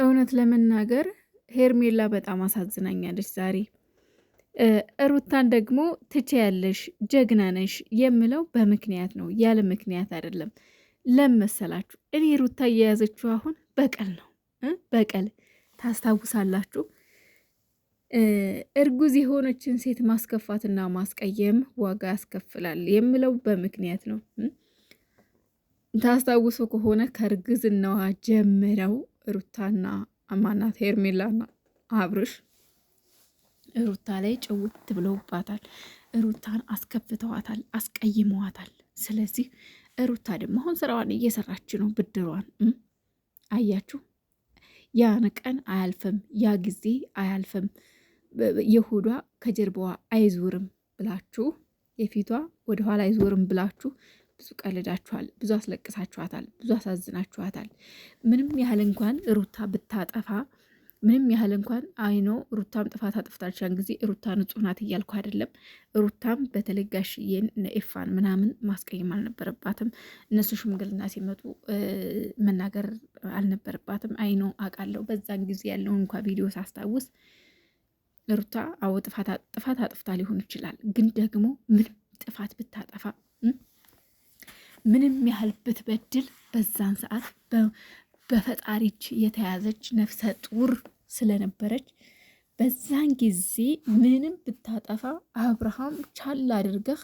እውነት ለመናገር ሄርሜላ በጣም አሳዝናኛለች ዛሬ። ሩታን ደግሞ ትችያለሽ፣ ጀግና ነሽ የምለው በምክንያት ነው፣ ያለ ምክንያት አይደለም። ለመሰላችሁ እኔ ሩታ እየያዘችው አሁን በቀል ነው። በቀል ታስታውሳላችሁ። እርጉዝ የሆነችን ሴት ማስከፋትና ማስቀየም ዋጋ ያስከፍላል የምለው በምክንያት ነው። ታስታውሱ ከሆነ ከእርግዝናዋ ጀምረው ሩታና አማናት ሄርሜላና አብርሽ ሩታ ላይ ጭውት ብለውባታል። ሩታን አስከፍተዋታል፣ አስቀይመዋታል። ስለዚህ ሩታ ደግሞ አሁን ስራዋን እየሰራች ነው፣ ብድሯን አያችሁ። ያን ቀን አያልፍም፣ ያ ጊዜ አያልፍም፣ የሆዷ ከጀርባዋ አይዞርም ብላችሁ የፊቷ ወደኋላ አይዞርም ብላችሁ ብዙ ቀልዳችኋል፣ ብዙ አስለቅሳችኋታል፣ ብዙ አሳዝናችኋታል። ምንም ያህል እንኳን ሩታ ብታጠፋ ምንም ያህል እንኳን አይኖ ሩታም ጥፋት አጥፍታለች። ያን ጊዜ ሩታ ንጹሕ ናት እያልኩ አይደለም። ሩታም በተለይ ጋሽዬን ኤፋን ምናምን ማስቀየም አልነበረባትም። እነሱ ሽምግልና ሲመጡ መናገር አልነበረባትም። አይኖ አውቃለሁ። በዛን ጊዜ ያለውን እንኳ ቪዲዮ ሳስታውስ ሩታ አዎ ጥፋት አጥፍታ ሊሆን ይችላል። ግን ደግሞ ምንም ጥፋት ብታጠፋ ምንም ያህል ብትበድል በዛን ሰዓት በፈጣሪ እጅ የተያዘች ነፍሰ ጡር ስለነበረች በዛን ጊዜ ምንም ብታጠፋ አብርሃም ቻል አድርገህ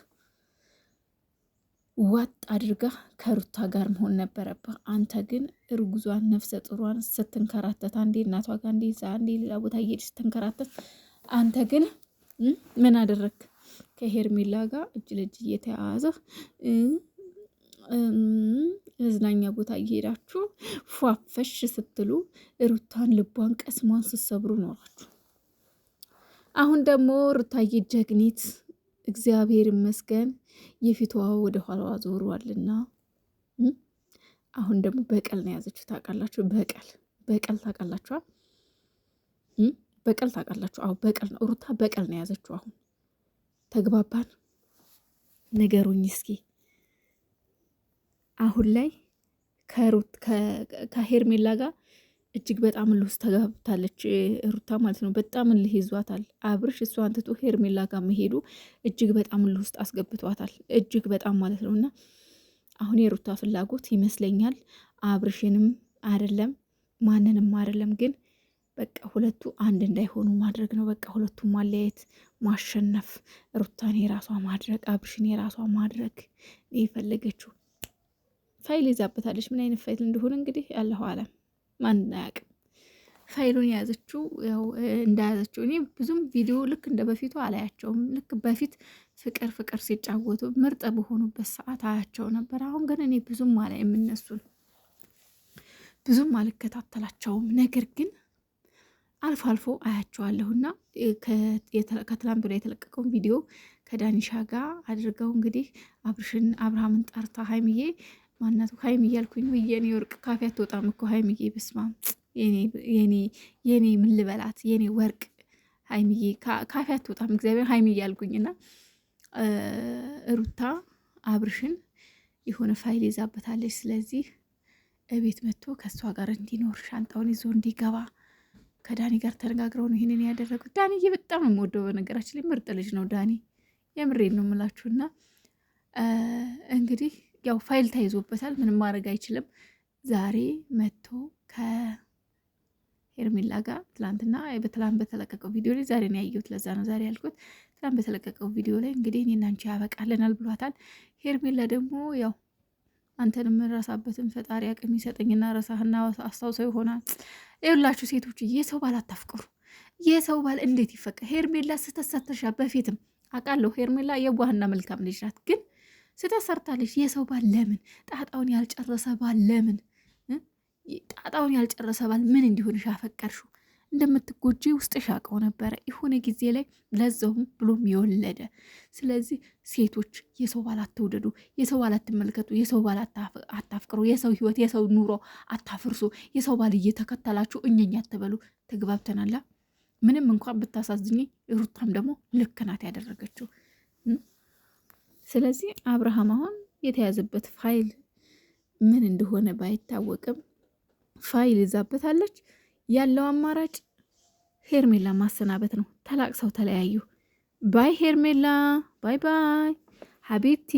ዋጥ አድርገህ ከሩታ ጋር መሆን ነበረብህ። አንተ ግን እርጉዟን ነፍሰ ጡሯን ስትንከራተት አንዴ እናቷ ጋር አንዴ አንዴ ሌላ ቦታ እየሄድሽ ስትንከራተት አንተ ግን ምን አደረግ? ከሄርሜላ ጋር እጅ ለእጅ እየተያያዘህ መዝናኛ ቦታ እየሄዳችሁ ፏፈሽ ስትሉ ሩታን ልቧን ቀስሟን ስትሰብሩ ኖራችሁ። አሁን ደግሞ ሩታዬ ጀግኒት እግዚአብሔር ይመስገን የፊቷ ወደ ኋላዋ ዞሯልና አሁን ደግሞ በቀል ነው የያዘችው። ታውቃላችሁ፣ በቀል ታውቃላችሁ፣ በቀል ታውቃላችሁ። አዎ በቀል ነው ሩታ በቀል ነው የያዘችው። አሁን ተግባባን? ንገሩኝ እስኪ። አሁን ላይ ከሄርሜላ ጋር እጅግ በጣም እልህ ውስጥ ተጋብታለች ሩታ ማለት ነው። በጣም እልህ ይዟታል አብርሽ። እሷን ትቶ ሄርሜላ ጋር መሄዱ እጅግ በጣም እልህ ውስጥ አስገብቷታል፣ እጅግ በጣም ማለት ነው። እና አሁን የሩታ ፍላጎት ይመስለኛል አብርሽንም አይደለም ማንንም አይደለም፣ ግን በቃ ሁለቱ አንድ እንዳይሆኑ ማድረግ ነው። በቃ ሁለቱም ማለያየት፣ ማሸነፍ፣ ሩታን የራሷ ማድረግ፣ አብርሽን የራሷ ማድረግ የፈለገችው። ፋይል ይዛበታለች። ምን አይነት ፋይል እንደሆነ እንግዲህ ያለሁ አለም ማን አያውቅም። ፋይሉን የያዘችው ያው እንደያዘችው እኔ ብዙም ቪዲዮ ልክ እንደ በፊቱ አላያቸውም። ልክ በፊት ፍቅር ሲጫወቱ ምርጥ በሆኑበት ሰዓት አያቸው ነበር። አሁን ግን እኔ ብዙም አላይም፣ እነሱን ብዙም አልከታተላቸውም። ነገር ግን አልፎ አልፎ አያቸዋለሁና ከትላንት ወዲያ የተለቀቀውን ቪዲዮ ከዳኒሻ ጋር አድርገው እንግዲህ አብርሃምን ጠርታ ሀይምዬ ማናቱ ሀይምዬ ያልኩኝ የኔ ወርቅ ካፌ አትወጣም እኮ ሀይምዬ፣ በስማ የኔ ምን ልበላት የኔ ወርቅ ሀይምዬ ካፌ አትወጣም እግዚአብሔር ሀይምዬ ያልኩኝና ሩታ አብርሽን የሆነ ፋይል ይዛበታለች። ስለዚህ እቤት መጥቶ ከእሷ ጋር እንዲኖር ሻንጣውን ይዞ እንዲገባ ከዳኒ ጋር ተነጋግረው ነው ይህንን ያደረጉት። ዳኒዬ በጣም ነው የምወደው፣ በነገራችን ላይ ምርጥ ልጅ ነው ዳኒ፣ የምሬን ነው የምላችሁና እንግዲህ ያው ፋይል ተይዞበታል፣ ምንም ማድረግ አይችልም። ዛሬ መጥቶ ከሄርሜላ ጋር ትላንትና በትላንት በተለቀቀው ቪዲዮ ላይ ዛሬ ነው ያየሁት፣ ለዛ ነው ዛሬ ያልኩት። ትላንት በተለቀቀው ቪዲዮ ላይ እንግዲህ እኔና አንቺ ያበቃልናል ብሏታል። ሄርሜላ ደግሞ ያው አንተን የምንረሳበትን ፈጣሪ አቅም ይሰጠኝና ረሳህና አስታውሰው ይሆናል። ይኸውላችሁ ሴቶች የሰው ባል አታፍቅሩ። የሰው ባል እንዴት ይፈቀ? ሄርሜላ ስተሰርተሻ በፊትም አውቃለሁ። ሄርሜላ የዋህና መልካም ልጅ ናት፣ ግን ስተሰርታለች። የሰው ባል ለምን ጣጣውን ያልጨረሰ ባል ለምን ጣጣውን ያልጨረሰ ባል ምን እንዲሆንሽ አፈቀርሽው? እንደምትጎጂ ውስጥሽ አውቀው ነበረ የሆነ ጊዜ ላይ ለዛውም ብሎም የወለደ። ስለዚህ ሴቶች የሰው ባል አትውደዱ፣ የሰው ባል አትመልከቱ፣ የሰው ባል አታፍቅሩ፣ የሰው ህይወት የሰው ኑሮ አታፍርሱ። የሰው ባል እየተከተላችሁ እኛኛ አትበሉ። ተግባብተናላ? ምንም እንኳን ብታሳዝኝ ሩታም ደግሞ ልክ ናት ያደረገችው። ስለዚህ አብርሃም አሁን የተያዘበት ፋይል ምን እንደሆነ ባይታወቅም ፋይል ይዛበታለች። ያለው አማራጭ ሄርሜላ ማሰናበት ነው። ተላቅሰው ተለያዩ። ባይ ሄርሜላ፣ ባይ ባይ ሀቢብቲ።